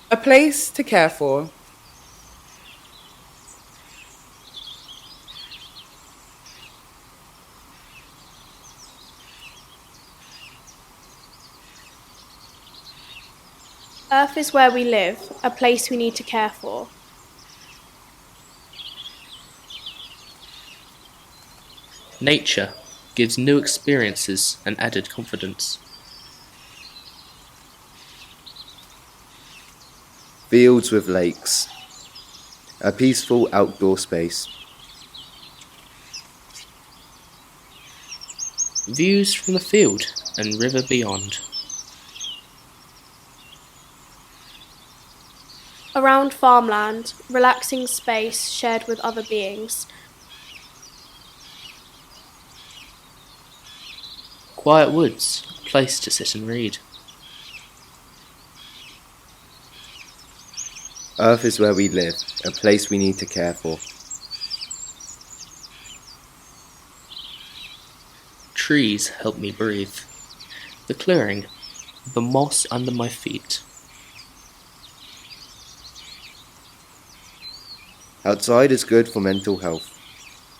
A place to care for. Earth is where we live, a place we need to care for. Nature gives new experiences and added confidence. Fields with lakes. A peaceful outdoor space. Views from the field and river beyond. Around farmland, relaxing space shared with other beings. Quiet woods, a place to sit and read. Earth is where we live, a place we need to care for. Trees help me breathe. The clearing, the moss under my feet. Outside is good for mental health,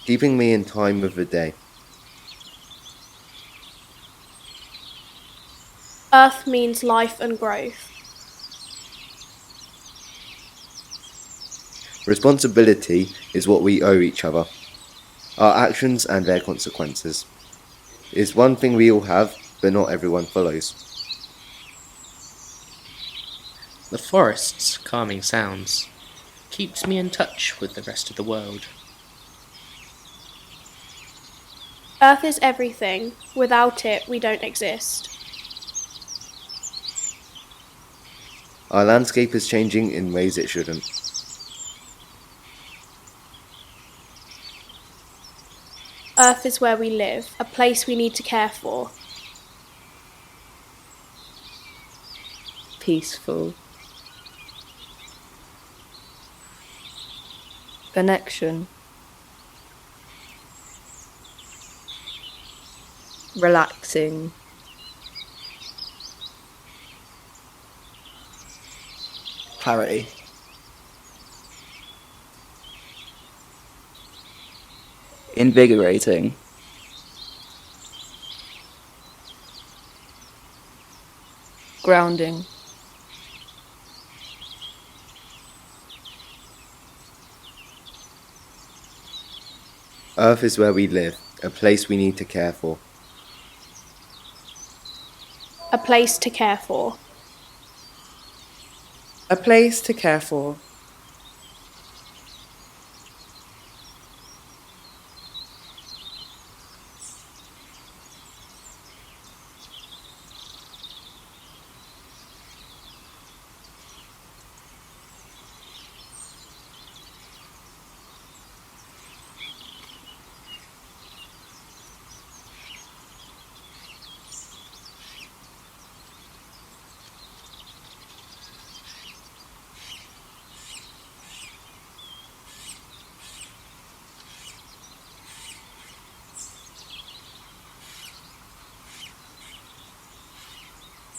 keeping me in time with the day. Earth means life and growth. Responsibility is what we owe each other. Our actions and their consequences. It's one thing we all have, but not everyone follows. The forest's calming sounds keeps me in touch with the rest of the world. Earth is everything. Without it, we don't exist. Our landscape is changing in ways it shouldn't. Earth is where we live, a place we need to care for. Peaceful. Connection. Relaxing. Clarity. Invigorating. Grounding. Earth is where we live, a place we need to care for. A place to care for. A place to care for.